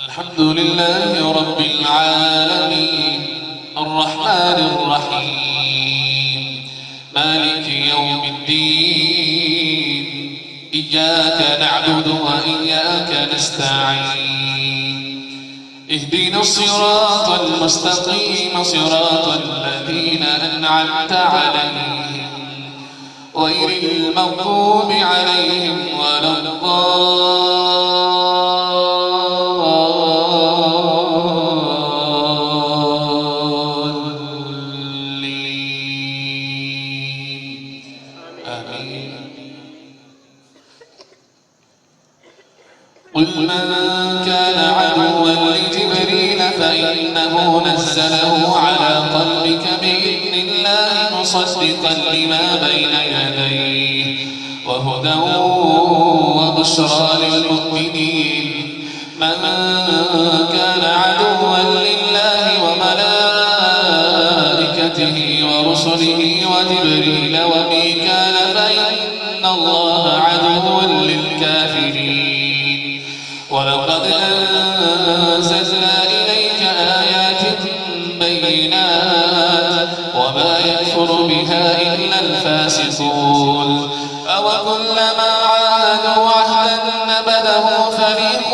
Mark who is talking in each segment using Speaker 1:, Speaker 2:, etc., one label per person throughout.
Speaker 1: الحمد لله رب العالمين الرحمن الرحيم مالك يوم الدين إياك نعبد وإياك نستعين اهدنا الصراط المستقيم صراط الذين أنعمت عليهم غير المغضوب عليهم ولا الضالين آمين. قل من كان عدوا لجبريل فإنه نزله على قلبك بإذن الله مصدقا لما بين يديه وهدى وبشرى للمؤمنين. من كان عدوا لله وملائكته ورسله وجبريل وميكال فإن الله عدو للكافرين. ولقد أنزلنا إليك آيات بينات وما يكفر بها إلا الفاسقون. أوكلما عاهدوا عهدا نبذه فريق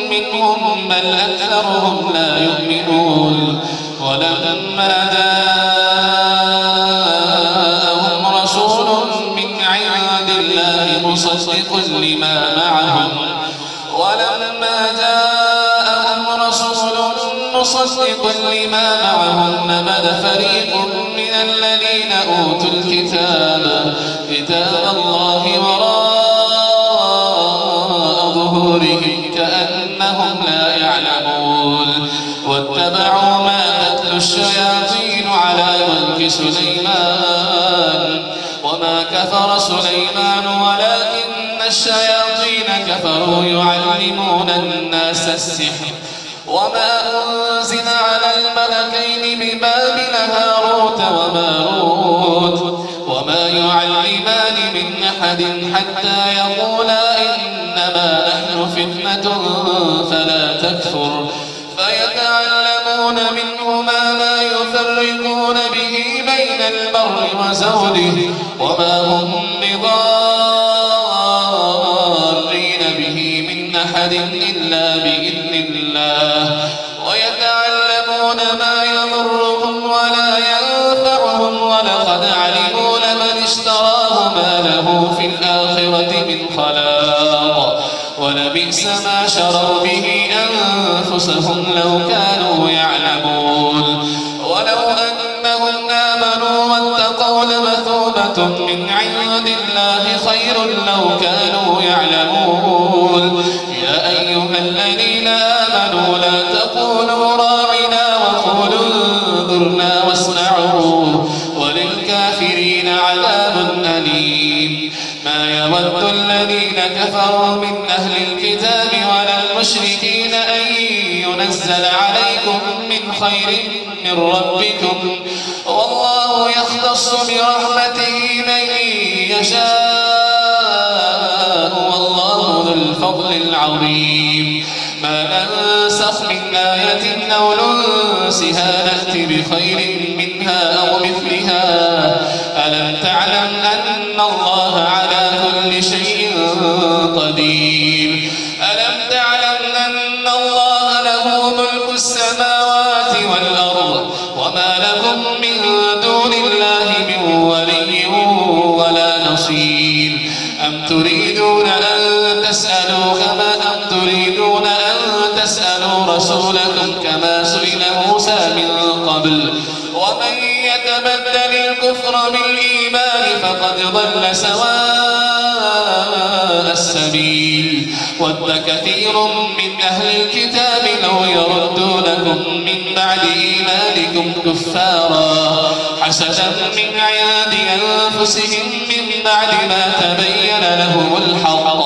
Speaker 1: منهم بل أكثرهم لا يؤمنون. ولما جاءهم رسول من عند الله مصدق لما معهم نبذ فريق من الذين أوتوا كتاب الله وراء ظهورهم كأنهم لا يعلمون. واتبعوا ما تتلو الشياطين على ملك سليمان وما كفر سليمان ولكن الشياطين كفروا يعلمون الناس السحر. وما أنزل على الملكين ببابل هاروت وماروت وما يعلمان من أحد حتى يقولا إنما نحن فتنة فلا تكفر. فيتعلمون منهما ما يفرقون به بين المرء وزوجه وما هم بضارين به من أحد إلا بإذن الله. ويتعلمون ما يضرهم ولا ينفعهم ولقد علموا لمن اشتراه ما له في الآخرة من خلاق ولبئس ما شروا به أنفسهم لو كانوا يعلمون. ولو أنهم آمنوا واتقوا لمثوبة من عند الله خير لو كانوا يعلمون. يا أيها الذين آمنوا لا تقولوا راعنا وقولوا انظرنا واسمعوا وللكافرين عذاب أليم. ما يود الذين كفروا من أهل الكتاب ولا المشركين أن ينزل عليكم من خير من ربكم والله يختص برحمته من يشاء والله ذو الفضل العظيم. ما ننسخ من آية أو ننسها نأتي بخير منها أو مثلها. ألم تعلم أن الله على كل شيء قدير. ألم تعلم أن الله له ملك السماوات والأرض وما لكم من دون الله من ولي ولا نصير. أم تريدون أن تسألوا رسولكم كما سئل موسى من قبل ومن يتبدل الكفر بالإيمان فقد ضل سواء السبيل. ود كثير من أهل الكتاب لو يردونكم من بعد إيمانكم كفارا حسدا من عند أنفسهم من بعد ما تبين لهم الحق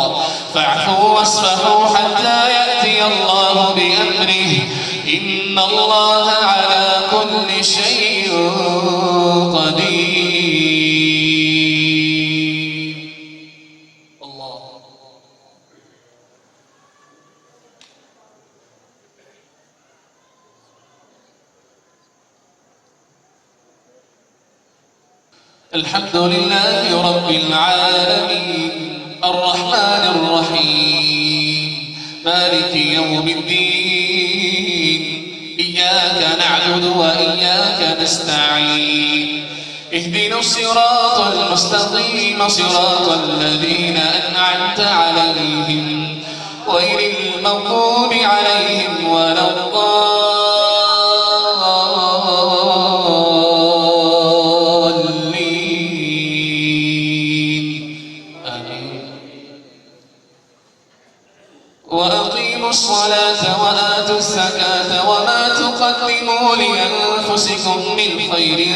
Speaker 1: فاعفوا واصفحوا حتى يأتي الله بأمره إن الله على كل شيء قدير. الله الحمد لله رب العالمين الرحمن الرحيم مالك يوم الدين إياك نعبد وإياك نستعين اهدنا الصراط المستقيم صراط الذين أنعمت عليهم غير المغضوب عليهم ولا الضالين آمين. وأقيموا الصلاة وآتوا الزكاة وما تقدموا لأنفسكم من خير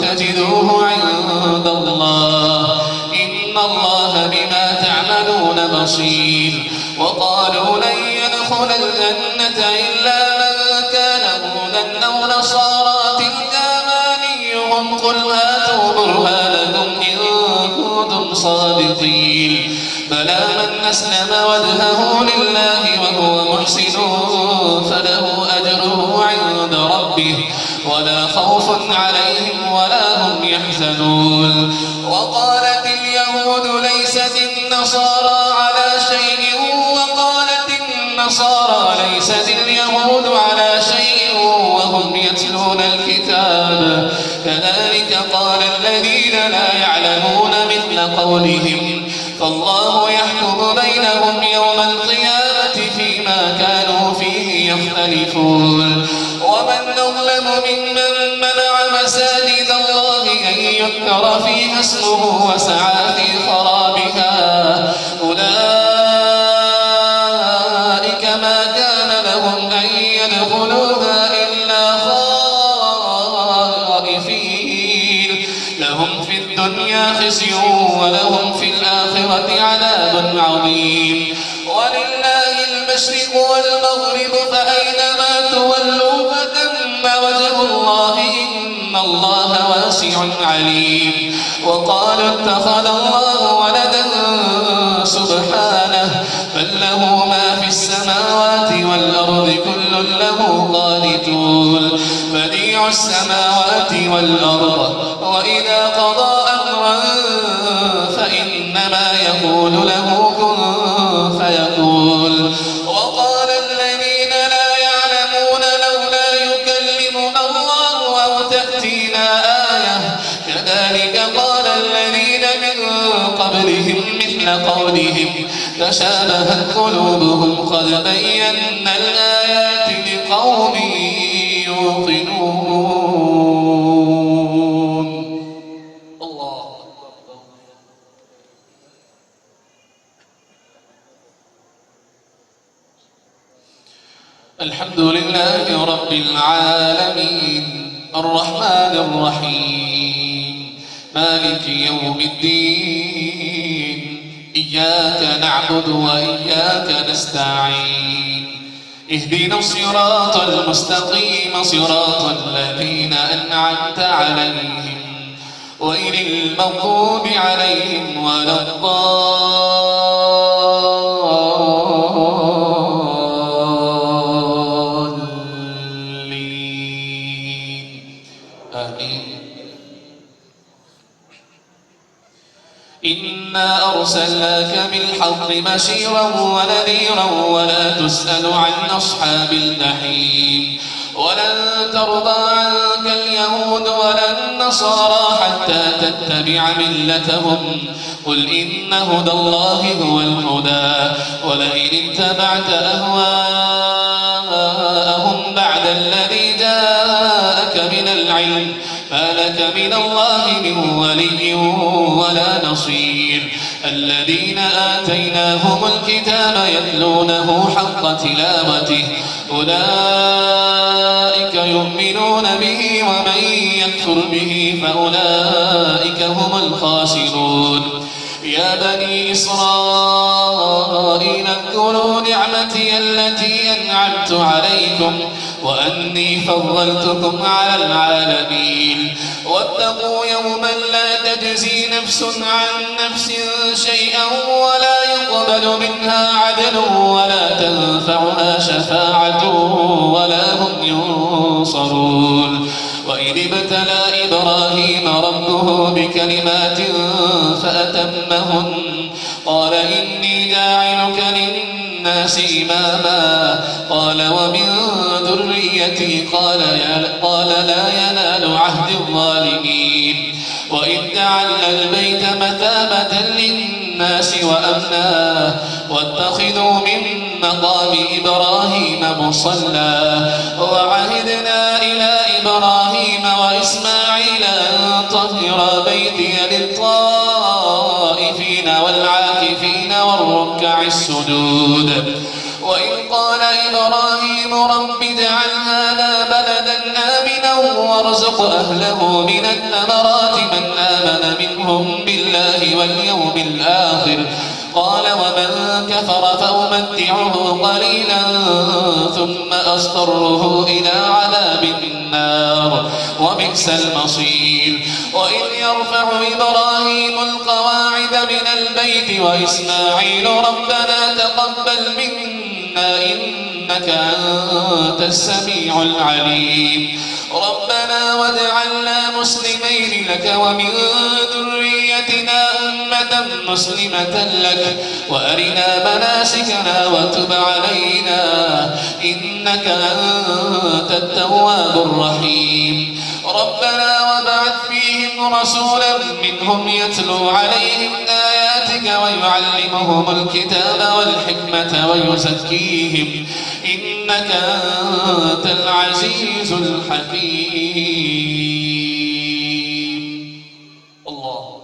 Speaker 1: تجدوه عند الله إن الله بما تعملون بصير. وقالوا لن يدخل الجنة إلا من كان هودا أو نصارى تلك أمانيهم قل هاتوا برهانكم إن كنتم صادقين بلى من أسلم وجهه لله وهو محسن فله أجره عند ربه ولا خوف عليهم ولا هم يحزنون. وقالت اليهود ليست النصارى على شيء النصارى ليست اليهود على شيء وهم يتلون الكتاب كذلك قال الذين لا يعلمون مثل قولهم فالله يحكم بينهم يوم القيامة فيما كانوا فيه يختلفون. ومن أظلم ممن منع مساجد الله أن يذكر فيها اسمه وسعى في خرابها أولئك ما كان لهم أن يدخلوها إلا خائفين لهم في الدنيا خزي ولهم في الآخرة عذاب عظيم. ولله المشرق والمغرب فأينما تولوا فتم وجه الله إن الله واسع عليم. وقالوا اتخذ الله ولدا سبحانه بل له ما في السماوات والأرض كل له قانتون بديع السماوات والأرض وإذا قضى أمرا فإنما يقول له كن فيكون. وقال الذين لا يعلمون لولا يكلمنا الله أو تأتينا آية كذلك قال الذين من قبلهم مثل قولهم تشابهت قلوبهم قد بينا الآيات لقوم يوقنون. الله الحمد لله رب العالمين الرحمن الرحيم مالك يوم الدين إياك نعبد وإياك نستعين اهدنا الصراط المستقيم صراط الذين أنعمت عليهم غير المغضوب عليهم ولا الضالين آمين. إنا أرسلناك بالحق بشيرا ونذيرا ولا تسأل عن أصحاب الجحيم. ولن ترضى عنك اليهود ولا النصارى حتى تتبع ملتهم قل إن هدى الله هو الهدى ولئن اتبعت أهواءهم بعد الذي جاءك من العلم ما لك من الله من ولي ولا نصير. الذين آتيناهم الكتاب يتلونه حق تلاوته أولئك يؤمنون به ومن يكفر به فأولئك هم الخاسرون. يا بني إسرائيل اذكروا نعمتي التي أنعمت عليكم وأني فضلتكم على العالمين. واتقوا يوما لا تجزي نفس عن نفس شيئا ولا يقبل منها عدل ولا تنفعها شفاعة ولا هم ينصرون. وإذ ابتلى إبراهيم ربه بكلمات فأتمهن قال إني جاعلك للناس إماما قال ومن ذريتي قال لا ينال عهد الظالمين وإذ جعلنا البيت مثابة للناس وأمنا واتخذوا من مقام إبراهيم مصلى وعهدنا إلى إبراهيم وإسماعيل أن طهرا بيتي للطائفين والعاكفين والركع السجود وإذ قال إبراهيم رب اجعل هذا بلدا آمنا وارزق أهله من الثمرات من آمن منهم بالله واليوم الآخر قال ومن كفر فأمتعه قليلا ثم أضطره إلى عذاب النار وبئس المصير وإذ يرفع إبراهيم القواعد من البيت وإسماعيل ربنا تقبل منا إنك أنت السميع العليم ربنا واجعلنا مسلمين لك ومن ذريتنا أمة مسلمة لك وأرنا مناسكنا وتب علينا إنك أنت التواب الرحيم ربنا وابعث فيهم رسولا منهم يتلو عليهم آياتك ويعلمهم الكتاب والحكمة ويزكيهم إنك أنت العزيز الحكيم الله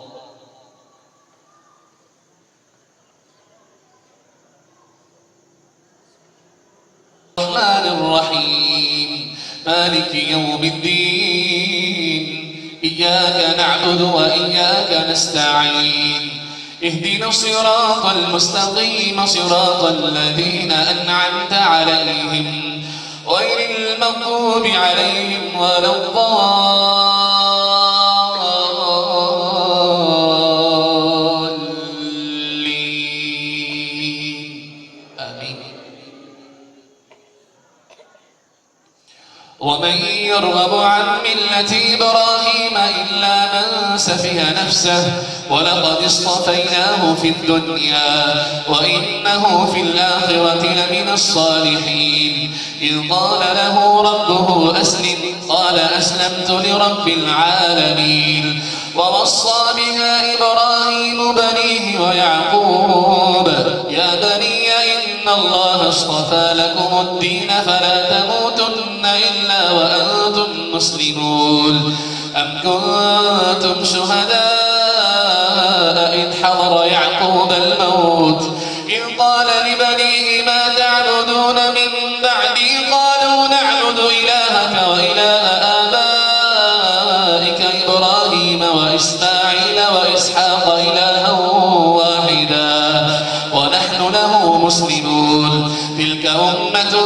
Speaker 1: الرحمن الرحيم مالك يوم الدين إياك نعبد وإياك نستعين اهدنا الصراط المستقيم صراط الذين أنعمت عليهم غير المغضوب عليهم ولا الضالين آمين ومن يرغب عن ملة إبراهيم إلا من سفه نفسه ولقد اصطفيناه في الدنيا وإنه في الآخرة لمن الصالحين إذ قال له ربه أسلم قال أسلمت لرب العالمين ووصى بها إبراهيم بنيه ويعقوب يا بني إن الله اصطفى لكم الدين فلا تموتن إلا وأنتم مسلمون أم كنتم شهداء إذ حضر يعقوب الموت إذ قال لبنيه ما تعبدون من بعدي قالوا نعبد إلهك وإله آبائك إبراهيم وإسماعيل وإسحاق إلها واحدا ونحن له مسلمون تلك أمة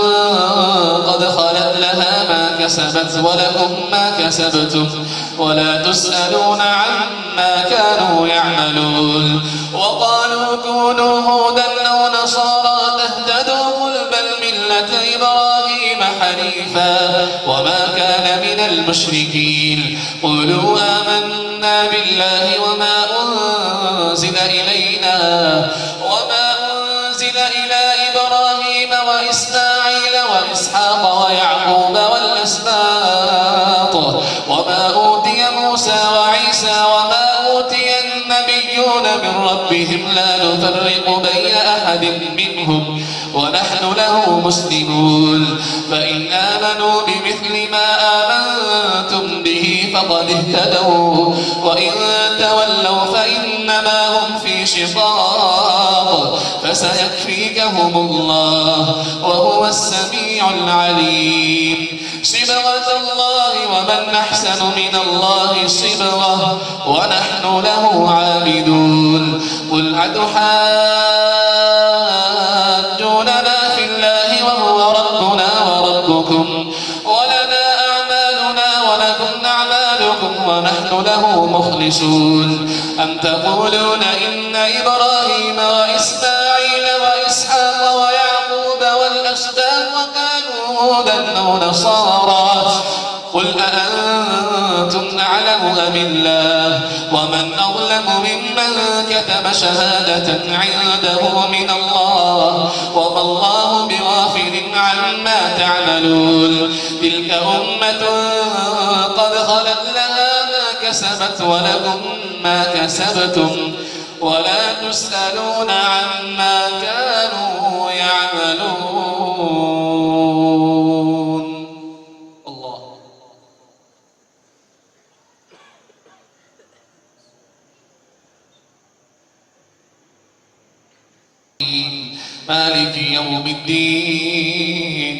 Speaker 1: قد خلت لها ما كسبت ولكم ما كسبتم ولا تسألون عما كانوا يعملون وقالوا كونوا هودا أو نصارى تهتدوا قل بل ملة إبراهيم حنيفا وما كان من المشركين قولوا آمنا بالله وما أنزل إلى إبراهيم وإسماعيل وإسحاق ويعقوب والأسباط وما أوتي موسى وعيسى وما أوتي النبيون من ربهم لا نفرق بين أحد منهم ونحن له مسلمون فإن آمنوا بمثل ما آمنتم به فقد اهتدوا وإن تولوا فإنما هم في شقاق فسيكفيكهم الله وهو السميع العليم صبغة الله ومن أحسن من الله صبغة ونحن له عابدون قل أتحاجوننا في الله وهو ربنا وربكم ولنا أعمالنا ولكم أعمالكم ونحن له مخلصون أم تقولون إن إبراهيم وإسماعيل وإسحاق ويعقوب والأسباط كانوا هودا أو نصارى قل أأنتم أعلم أم الله ومن أظلم ممن كتم شهادة عنده من الله وما الله بغافل عما تعملون تلك أمة قد خلت لها ما كسبت ولكم ما كسبتم ولا تسألون عما كانوا يعملون. الله. مالك يوم الدين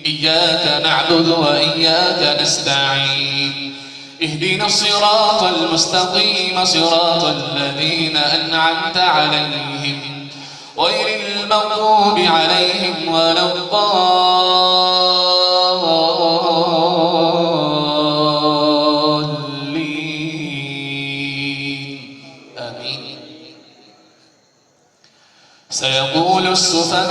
Speaker 1: إياك نعبد وإياك نستعين اهدنا الصراط المستقيم صراط الذين أنعمت عليهم غير المغضوب عليهم ولا الضالين آمين. سيقول السفهاء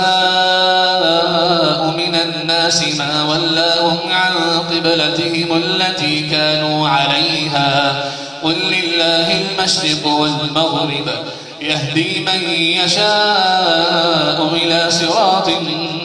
Speaker 1: من الناس ما ولاهم عن قبلتهم التي كانوا عليها قل لله المشرق والمغرب يهدي من يشاء إلى صراط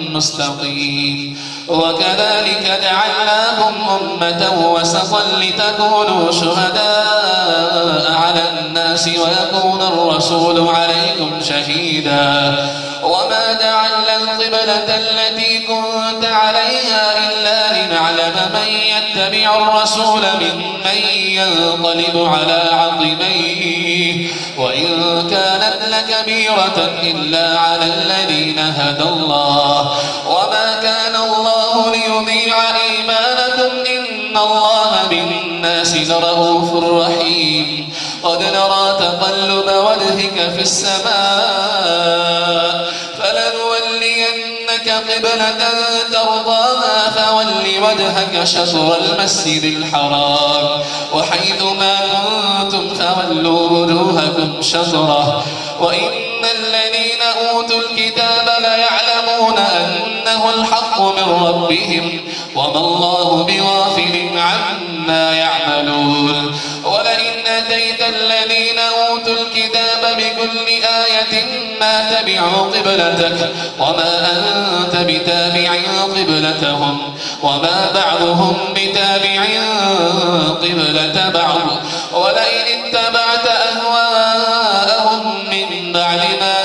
Speaker 1: مستقيم وكذلك جعلناكم أمة وسطا لتكونوا شهداء على الناس ويكون الرسول عليكم شهيدا وما جعلنا القبلة التي كنت عليها إلا لنعلم من يتبع الرسول ممن ينقلب على عقبيه وإن كانت لكبيرة إلا على الذين هدى الله وما كان الله ليضيع إيمانكم إن الله بالناس لرءوف رحيم قد نرى تقلب وجهك في السماء فلنولينك قبلة ترضاها فول وجهك شطر المسجد الحرام وحيث ما كنتم فولوا وجوهكم شطره وإن الذين أوتوا الكتاب ليعلمون أنه الحق من ربهم وما الله بغافل عما يعملون ولئن أتيت الذين أوتوا الكتاب بكل آية ما تبعوا قبلتك وما أنت بتابع قبلتهم وما بعضهم بتابع قبلة بعض ولئن اتبعت أهواءهم من بعد ما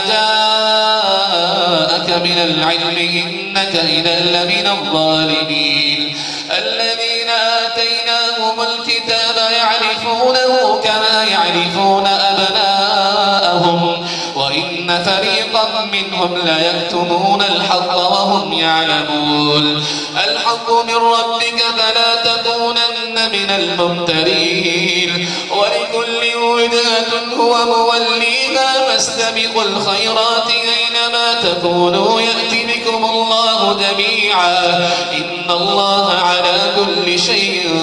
Speaker 1: جاءك من العلم إنك إذا لمن الظالمين الذين آتيناهم الكتاب يعرفونه كما يعرفون أبناءهم وإن فريقا منهم ليكتمون الحق وهم يعلمون الحق من ربك فلا تكونن من الممترين ولكل وجهة هو موليها فاستبقوا الخيرات أينما تكونوا يأتي بكم الله جميعا إن الله على كل شيء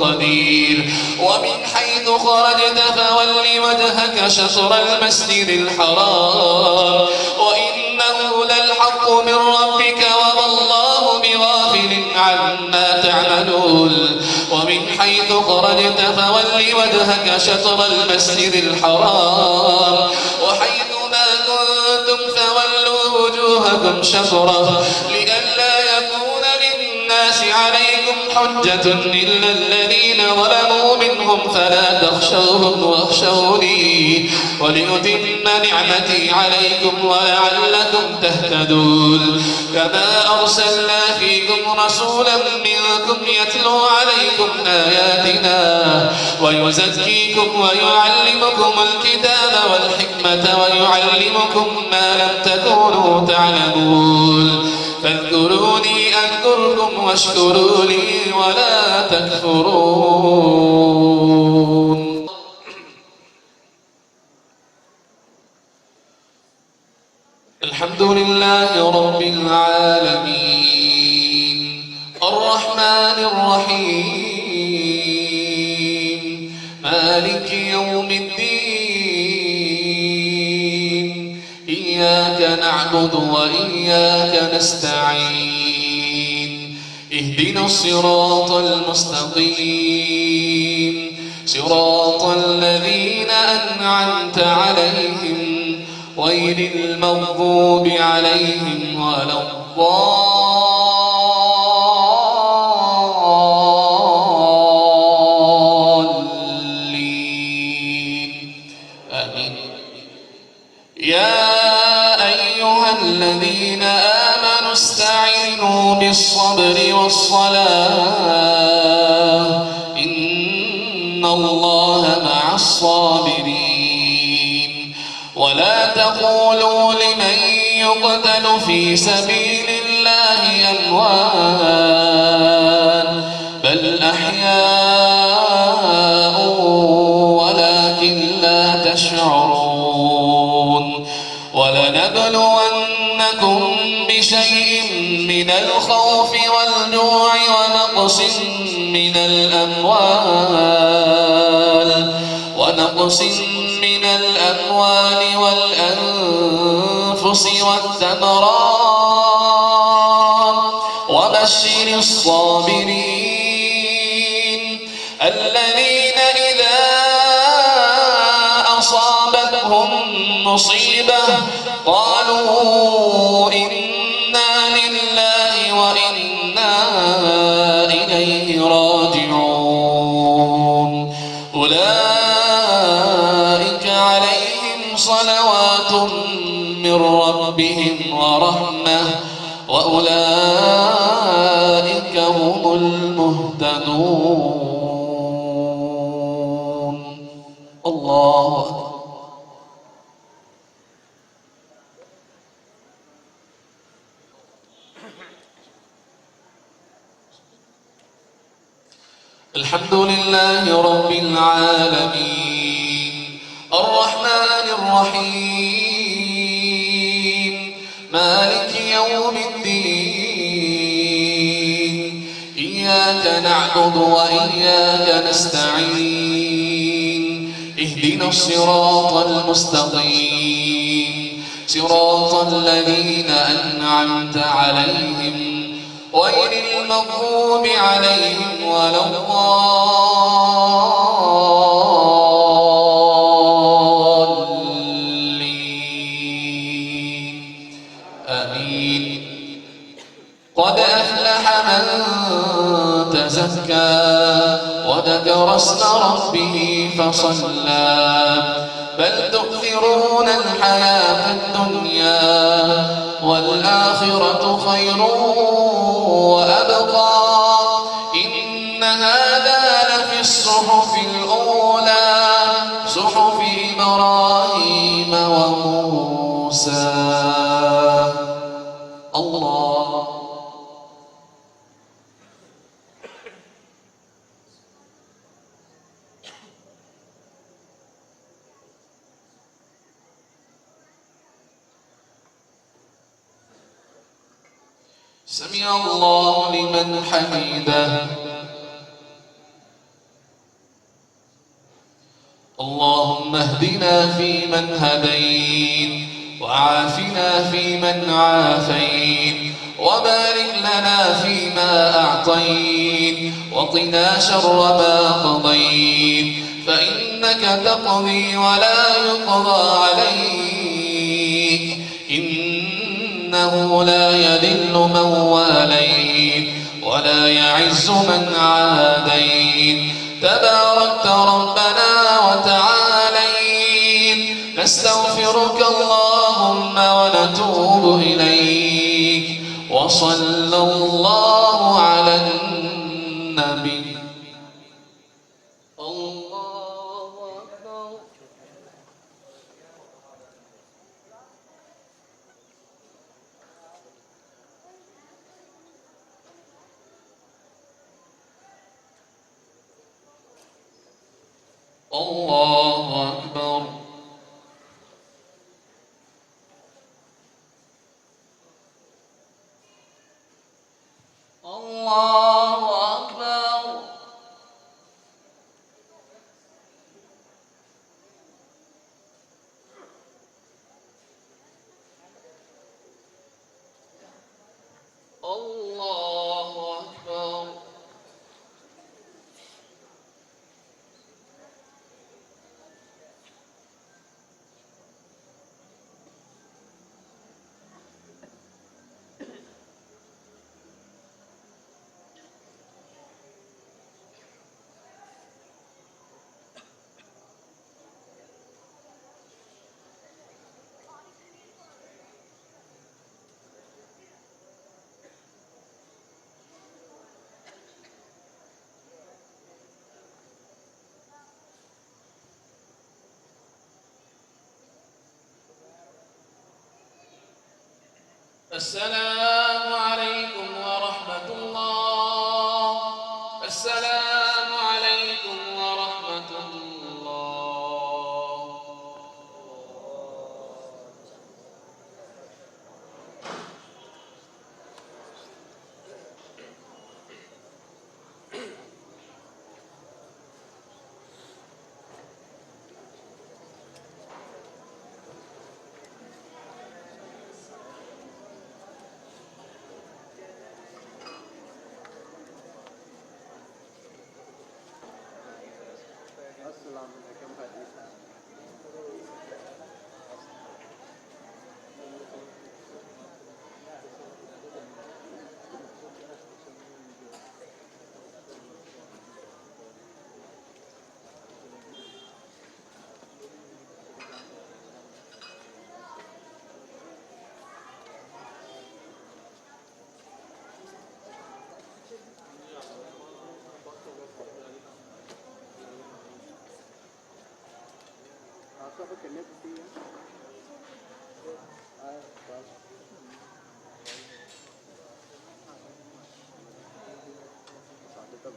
Speaker 1: قدير ومن حيث خرجت فول وجهك شطر المسجد الحرام وإنه للحق من ربك وما الله بغافل عما تعملون ومن حيث خرجت فول وجهك شطر المسجد الحرام وحيث ما كنتم فولوا وجوهكم شطره لئلا يكون للناس عليكم حجة إلا الذين ظلموا منهم فلا تخشوهم واخشوني ولأتم نعمتي عليكم ولعلكم تهتدون كما أرسلنا فيكم رسولا منكم يتلو عليكم آياتنا ويزكيكم ويعلمكم الكتاب والحكمة ويعلمكم ما لم تكونوا تعلمون فاذكروني أذكركم واشكروا لي ولا تكفرون. الحمد لله رب العالمين الرحمن الرحيم مالك يوم الدين إياك نعبد وإياك نستعين اهدنا الصراط المستقيم صراط الذين أنعمت عليهم غير المغضوب عليهم ولا الضالين آمين. يا أيها الذين آمنوا استعينوا بالصبر والصلاة إن الله مع الصابرين. ولا تقولوا لمن يقتل في سبيل الله أموات بل أحياء ولكن لا تشعرون. ولنبلونكم بشيء من الخوف والجوع ونقص من الأموال والأنفس والثمرات وبشر الصابرين الذين إذا أصابتهم مصيبة قالوا إنا لله وإنا إليه راجعون. أولئك عليهم صلوات من ربهم ورحمة وأولئك هم المهتدون. الله أكبر. الحمد لله رب العالمين الرحمن الرحيم مالك يوم الدين إياك نعبد وإياك نستعين اهدنا الصراط المستقيم صراط الذين أنعمت عليهم غير المغضوب عليهم ولا الضالين آمين. قد أفلح من تزكى وذكر اسم ربه فصلى بل تؤثرون الحياة الدنيا والآخرة خير وأبقى إن هذا لفي الصحف الأولى صحف إبراهيم وموسى. الله سمع الله لمن حمده. اللهم اهدنا فيمن هديت وعافنا فيمن عافيت وبارك لنا فيما أعطيت وقنا شر ما قضيت فإنك تقضي ولا يقضى عليك إنه لا يذل من واليت ولا يعز من عاديت تباركت ربنا وتعاليت. نستغفرك اللهم ونتوب إليك وصلى الله على النبي. الله أكبر. الله أكبر. الله أكبر. الله أكبر. السلام عليكم ورحمة الله. السلام عليكم ورحمة الله.
Speaker 2: Assalamualaikum hadis. आपका तो कितने छुट्टी है? बस साढ़े तक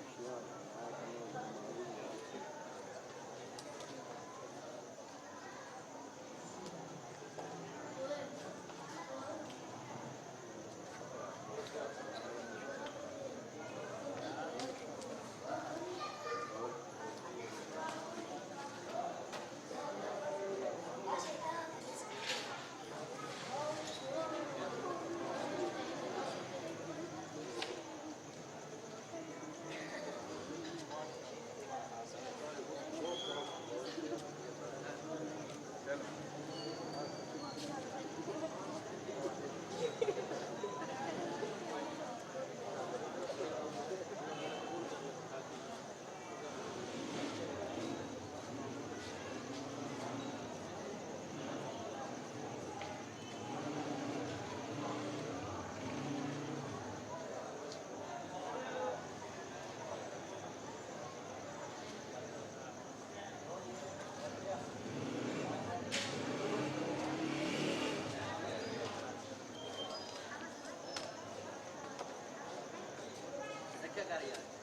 Speaker 2: क्या कर रही है?